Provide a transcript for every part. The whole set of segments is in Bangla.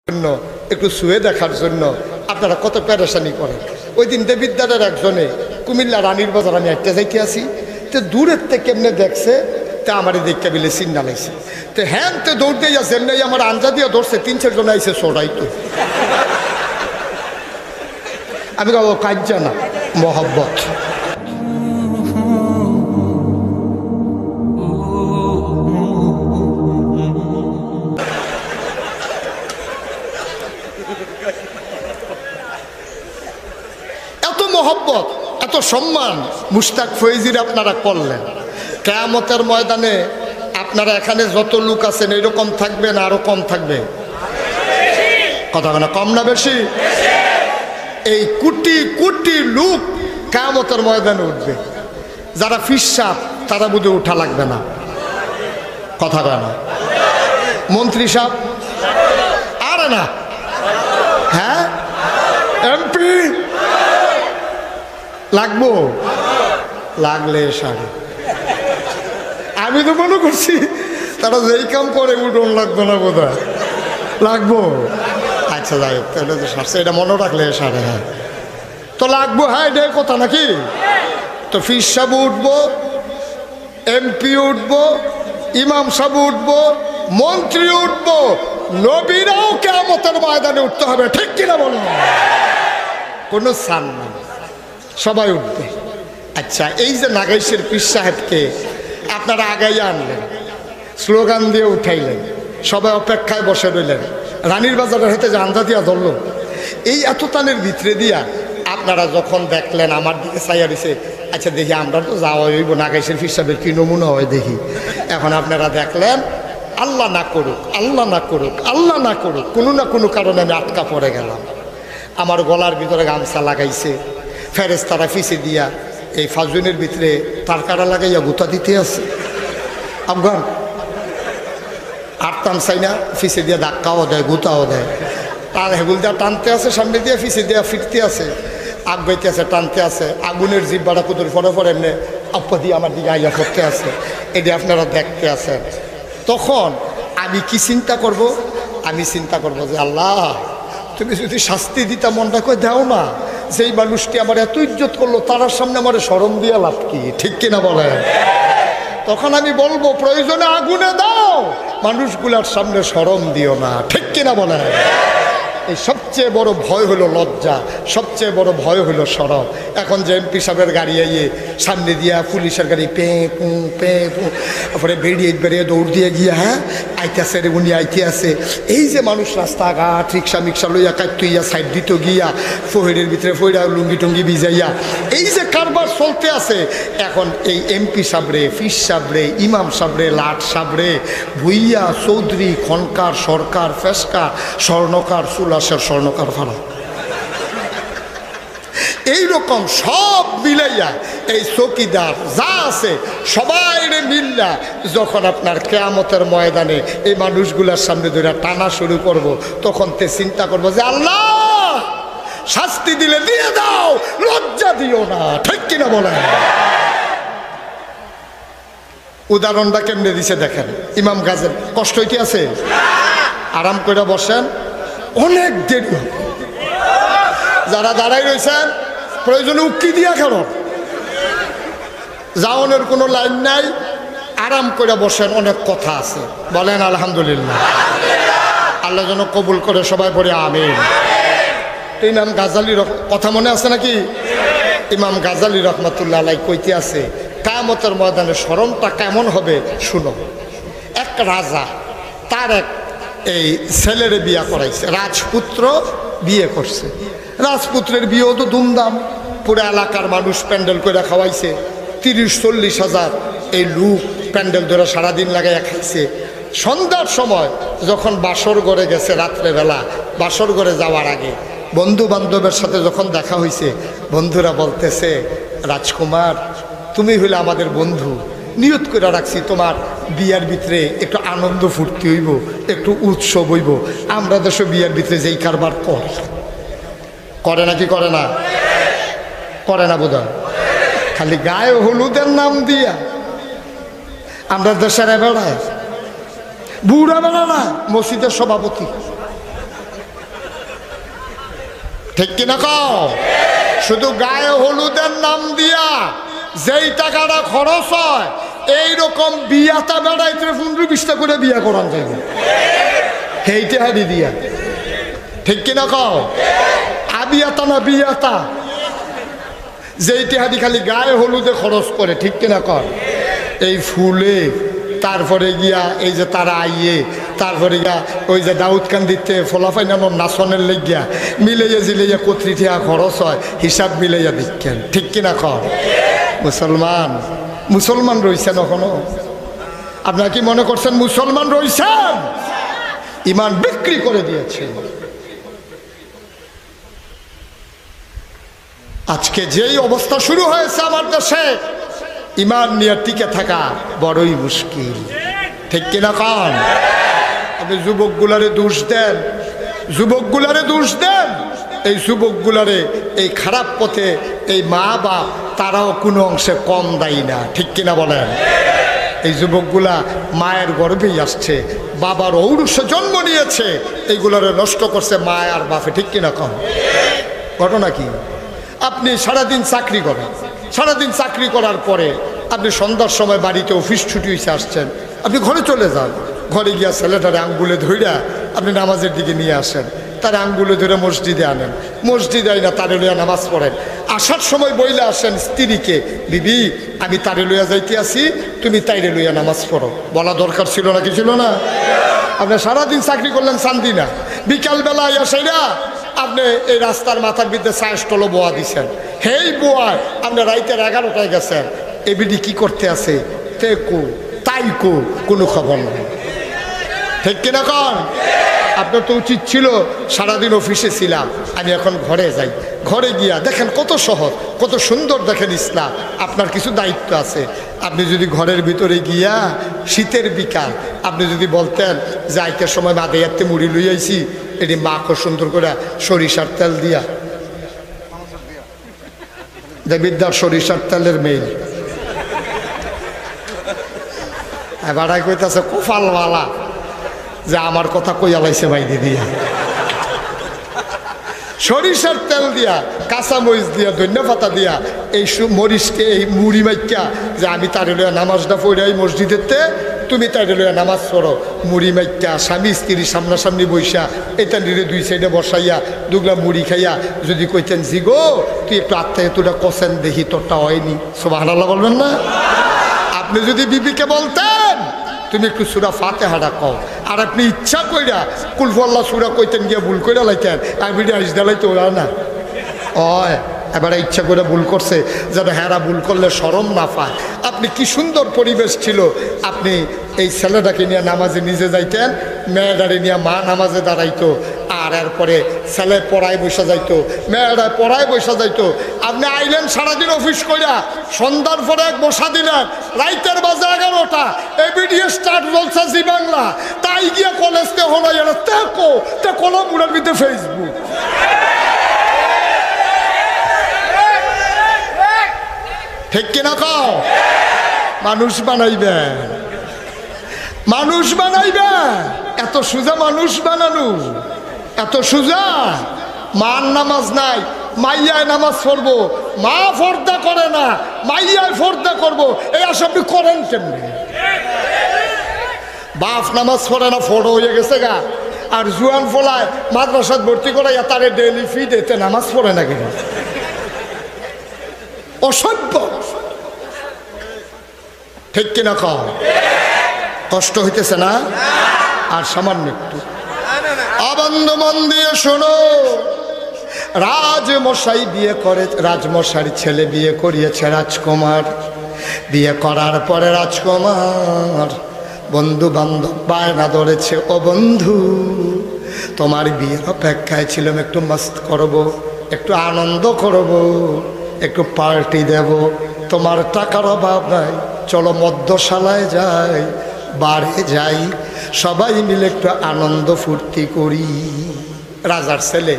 জন্য একটু শুয়ে দেখার জন্য আপনারা কত পেরেশানি করেন। ওই দিন দেবিদ্দারের একজনে কুমিল্লা রানীর বাজার আমি একটা যাইতে আসি, তো দূরের থেকে কেমনে দেখছে, তা আমার দেখতে বিলে চিন্তা লাগছে, তো হ্যাঁ তো দৌড় দিয়ে আসেন নাই আমার আঞ্জা দিয়ে ধরছে, 3-4 জন আইসে সরাই তো আমি ও কাজ্জা না মহব্বত। এত মহব্বত এত সম্মান মুশতাক ফৈজির আপনারা করলেন। কিয়ামতের ময়দানে আপনারা এখানে যত লোক আছেন এরকম থাকবে না আরো কম থাকবে? কথা না কম না বেশি? এই কোটি কোটি লোক কিয়ামতের ময়দানে উঠবে। যারা ফিসাব তারা বুঝে উঠা লাগবে না। কথা কয় না? মন্ত্রী সাহেব আরে না, হ্যাঁ এমপি লাগবো, লাগলে সারে। আমি তো মনে করছি তারা যেই কাম করে উঠোন লাগতো না বোধ হয়, লাগবো। আচ্ছা যাই হোক, তাহলে তো সারছে, এটা মনে রাখলে সারে। হ্যাঁ তো লাগবো, হ্যাঁ এটাই কথা নাকি? তো ফির সাহেব উঠবো, এমপি উঠবো, ইমাম সাহেব উঠবো, মন্ত্রী উঠবো, নবীরাও কিয়ামতের ময়দানে উঠতে হবে, ঠিক কিনা বলো? কোনো সান নেই, সবাই উঠবে। আচ্ছা এই যে নাগাইশের পীর সাহেবকে আপনারা আগাইয়া আনলেন, স্লোগান দিয়ে উঠাইলেন, সবাই অপেক্ষায় বসে রইলেন, রানীর বাজারের হাতে যে আন্দা দিয়া ধরল, এই এত টানের ভিতরে দিয়া আপনারা যখন দেখলেন আমার দিকে চাইয়া দিছে, আচ্ছা দেখি আমরা তো যাওয়া হইব নাগাইশের পীর সাহেবের কী নমুনা হয় দেখি। এখন আপনারা দেখলেন আল্লাহ না করুক, আল্লাহ না করুক, আল্লাহ না করুক, কোনো না কোনো কারণে আমি আটকা পড়ে গেলাম। আমার গলার ভিতরে গামছা লাগাইছে, ফেরেশতারা ফিসে দিয়া এই ফাজুনের ভিতরে তার কাটা লাগাইয়া গুতা দিতে আছে। আফগান আর টান চাই না, ফিসে দিয়ে ধাক্কাও দেয়, গুতাও দেয়, আর হেগুল দিয়া টানতে আছে, সামনে দিয়ে ফিসে দিয়া ফিরতে আছে, আগ বাইতে আছে, টানতে আছে, আগুনের জিব্বাটা কুতুর ফরে ফরে এমনি আপা দিয়ে আমার দিকে আইয়া করতে আছে, এটি আপনারা দেখতে আছেন। তখন আমি কি চিন্তা করব? আমি চিন্তা করব যে আল্লাহ তুমি যদি শাস্তি দিতা মনটা কই দাও না, যেই মানুষটি আমার এত ইজ্জত করলো তার সামনে আমার শরম দিয়া লাভ কি, ঠিক কিনা বলেন? তখন আমি বলবো প্রয়োজনে আগুনে দাও, মানুষগুলার সামনে শরম দিও না, ঠিক কিনা বলেন? এই সবচেয়ে বড় ভয় হলো লজ্জা, সবচেয়ে বড় ভয় হলো শরম। এখন যে এমপি সাহেবের গাড়ি আইয়ে সামনে দিয়া পুলিশের গাড়ি পে পু পে পু, তারপরে বেরিয়ে দৌড় দিয়ে গিয়া হ্যাঁ আইতে আছে রে উনি আইতে আছে, এই যে মানুষ রাস্তাঘাট রিক্সা মিক্সা লইয়া কাটতুইয়া সাইড দিত গিয়া ফহেরের ভিতরে ফইরা লুঙ্গি টুঙ্গি ভিজাইয়া এই যে কারবার চলতে আছে, এখন এই এমপি সাহেবরে, ফিস সাহেবরে, ইমাম সাহেবরে, লাট সাহেবরে, ভুইয়া চৌধুরী, খনকার, সরকার, ফেসকার, স্বর্ণকার, সুলাসের স্বর্ণকার ফাড়া, এইরকম সব মিলাইয়া এই চৌকিদার যা আছে সবাই মিল্লা যখন আপনার কিয়ামতের ময়দানে এই মানুষগুলার সামনে ধরে টানা শুরু করব, তখন তে চিন্তা করবো যে আল্লাহ শাস্তি দিলে দিয়ে দাও, লজ্জা দিও না, ঠিক কিনা বলেন? উদাহরণটা কেমনে দিছে দেখেন। ইমাম গাজের কষ্ট হইতে আছে, আরাম করে বসেন, অনেক দেরি, যারা দাঁড়াই রয়েছেন প্রয়োজনে উক্কি দিয়া খেল, যাওনের কোনো লাইন নাই, আরাম করে বসেন, অনেক কথা আছে, বলেন আলহামদুলিল্লাহ। আল্লাহ যেন কবুল করে, সবাই পড়ে আমিন। ইমাম গাজালির কথা মনে আছে নাকি? ইমাম গাজালি রহমাতুল্লাহ আলাই কইতে আছে কিয়ামতের ময়দানে শরমটা কেমন হবে শুনো। এক রাজা তার এক এই ছেলেরে বিয়া করাইছে, রাজপুত্র বিয়ে করছে, রাজপুত্রের বিয়েও তো ধুমধাম, পুরো এলাকার মানুষ প্যান্ডেল করে খাওয়াইছে, 30-40 হাজার এই লোক প্যান্ডেল ধরে সারাদিন লাগাইয়া খাইছে। সন্ধ্যার সময় যখন বাসর ঘরে গেছে, রাত্রেবেলা বাসর ঘরে যাওয়ার আগে বন্ধু বান্ধবের সাথে যখন দেখা হয়েছে, বন্ধুরা বলতেছে রাজকুমার তুমি হইলে আমাদের বন্ধু, নিয়ত করে রাখছি তোমার বিয়ার ভিতরে একটু আনন্দ ফুর্তি হইব, একটু উৎসব হইব, আমরা দেশে বিয়ার ভিতরে যেই কারবার করে নাকি করে না? করে না বোধ হয়, খালি গায়ে হলুদের নাম দিয়া আমরা দেশের বেড়ায়, বুড়া বেড়া না, মসজিদের সভাপতি ঠিক কিনা কও? শুধু গায়ে হলুদের নাম দিয়া যেই টাকাটা খরচ হয় এইরকম বিয়াটা বেড়াইতে 15-20টা করে বিয়া করান যাবে সেইটা হারি দিয়া। ঠিক কিনা কও? আবিয়াতা না বিয়াতা, যেইটা হারি খালি গায়ে হলুদে খরচ করে। ঠিক কিনা কর? এই ফুলে তারপরে গিয়া এই যে তারা আইয়ে তারপরে গিয়া ওই যে দাউদকান্দিতে ফলাফাইনানোর নাচনের লেগিয়া মিলাইয়া জিলাইয়া কতৃঠিয়া খরচ হয় হিসাব মিলাইয়া দিচ্ছেন। ঠিক কিনা কর? মুসলমান রয়েছেন এখনো? আপনারা কি মনে করছেন মুসলমান রয়েছেন? ইমান বিক্রি করে দিয়েছে। আজকে যেই অবস্থা শুরু হয়েছে আমার দেশে, ইমান নিয়ে টিকে থাকা বড়ই মুশকিল। ঠিক কিনা কন? আপনি যুবকগুলারে দোষ দেন, যুবকগুলারে দোষ দেন, এই যুবকগুলারে এই খারাপ পথে এই মা বাপ তারাও কোনো অংশে কম দায়ী না। ঠিক কিনা বলেন? এই যুবকগুলা মায়ের গর্ভেই আসছে, বাবার ঔরসে জন্ম নিয়েছে, এইগুলারে নষ্ট করছে মা আর বাপে। ঠিক কিনা কন? ঘটনা কি? আপনি সারাদিন চাকরি করেন, সারাদিন চাকরি করার পরে আপনি সন্ধ্যার সময় বাড়িতে অফিস ছুটি হয়েছে আসছেন, আপনি ঘরে চলে যান। ঘরে গিয়া ছেলেটারে আঙ্গুলে ধইরা আপনি নামাজের দিকে নিয়ে আসেন, তার আঙ্গুলে ধরে মসজিদে আনেন, মসজিদে আইনা তারে লইয়া নামাজ পড়েন। আসার সময় বইলে আসেন স্ত্রীকে, বিবি আমি তারে লইয়া যাইতে আসি, তুমি তাইরে লইয়া নামাজ পড়ো। বলা দরকার ছিল না? কি ছিল না? আপনি সারাদিন চাকরি করলেন শান্তি না, বিকালবেলা আইয়া আপনি এই রাস্তার মাথার বিদ্যে চায়ের স্টলও বোয়া দিছেন। হেই বোয়ায় আপনি রাইতের 11টায় গেছেন, এবিডি কি করতে আছে তে কো তাই কো, কোনো খবর নেই। ঠিক কিনা কন? আপনার তো উচিত ছিল সারাদিন অফিসে ছিলাম, আমি এখন ঘরে যাই, ঘরে গিয়া দেখেন কত সহজ কত সুন্দর, দেখেন ইসলাম। আপনার কিছু দায়িত্ব আছে। আপনি যদি ঘরের ভিতরে গিয়া শীতের বিকাল আপনি যদি বলতেন যে আইতের সময় বাদে যাতে মুড়ি লই আইছি, এটি মাখো সুন্দর করে সরিষার তেল দিয়া, দেবিদ্যার সরিষার তেলের মেইল বাড়াই কইতাছে কোফালওয়ালা যে আমার কথা কইয়া লাইছে ভাই দিদিয়া। সরিষার তেল দিয়া, কাঁচা মরিচ দিয়া, ধনিয়া পাতা দিয়া এই মরিচকে এই মুড়ি মাইকা যে আমি তারে লইয়া নামাজটা পড়াই মসজিদেতে, তুমি তারে লইয়া নামাজ পড়ো। মুড়ি মাইকা স্বামী স্ত্রী সামনাসামনি বৈশা এটা নিরে দুই সাইডে বসাইয়া দুগলা মুড়ি খাইয়া যদি কইতেন জি গো তুই একটু আত্মায় তোটা কষেন দেখি তোরটা হয়নি, সুবহানাল্লাহ বলবেন না? আপনি যদি বিবিকে বলতেন তুমি একটু সূরা ফাতিহাটা কও, আর আপনি ইচ্ছা কইরা কুলফুল্লাহ সূরা কইতেন গিয়া ভুল কইরা লাইতেন, আর ভিডিও আইস দেলাইতে ওরা না হয়। এবারে ইচ্ছা করে ভুল করছে যেন হেরা ভুল করলে শরম না পায়। আপনি কি সুন্দর পরিবেশ ছিল, আপনি এই ছেলেটাকে নিয়ে নামাজে নিজে যাইতেন, মেয়েটারে নিয়ে মা নামাজে দাঁড়াইতো, আর এরপরে ছেলে পড়ায় বসে যাইতো, মেয়েরা পড়ায় বসে যাইতো। আপনি আইলেন সারাদিন অফিস কইরা, সন্ধ্যার পরে এক বসা দিলেন, রাইতের বাজে 11টা, এই ভিডিও স্টার্ট বলছে জি বাংলা, তাই গিয়া কলেজকে হলো এরা তেকো তে কলম উড়ার ভিতরে ফেসবুক। ঠিক কিনা কও? মানুষ বানাইবে, মানুষ বানাইবে, এত সোজা মানুষ বানানো, এত সোজা? মার নামাজ নাই, মাইয়ায় নামাজ পড়বো, মা ফর্দা করে না, মাইয়ায় ফর্দা করবো, এই আসলে করেন কেমনি? বাপ নামাজ পড়ে না, ফটো হয়ে গেছে গা, আর জুয়ান ফলায় মাদ্রাসাত ভর্তি করাইয়া তারে ডেইলি ফি দিতে নামাজ পড়ে না কেন? অসভ্য। ঠিক কিনা কও? কষ্ট হইতেছে না? আর সামান্য একটু আবন্ধ মন দিয়ে শোনো, রাজমশাই বিয়ে করে, রাজমশাইয়ের ছেলে বিয়ে করিয়েছে রাজকুমার। বিয়ে করার পরে রাজকুমার বন্ধু বান্ধব বায়না ধরেছে, ও বন্ধু তোমার বিয়ের অপেক্ষায় ছিলাম, একটু মস্ত করব, একটু আনন্দ করব, একটু পার্টি দেব, তোমার টাকার অভাব নাই, চলো মধ্যশালায় যাই, বারে যাই, সবাই মিলে একটু আনন্দ ফুর্তি করি। রাজার ছেলে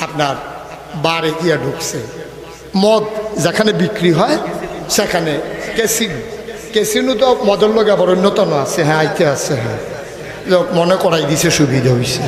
আপনার বারে গিয়া ঢুকছে, মদ যেখানে বিক্রি হয় সেখানে ক্যাসিনো, ক্যাসিনো তো মদের লোক আবার অন্যতম আছে, হ্যাঁ আইতে আছে, হ্যাঁ মনে করাই দিছে, সুবিধা হয়েছে।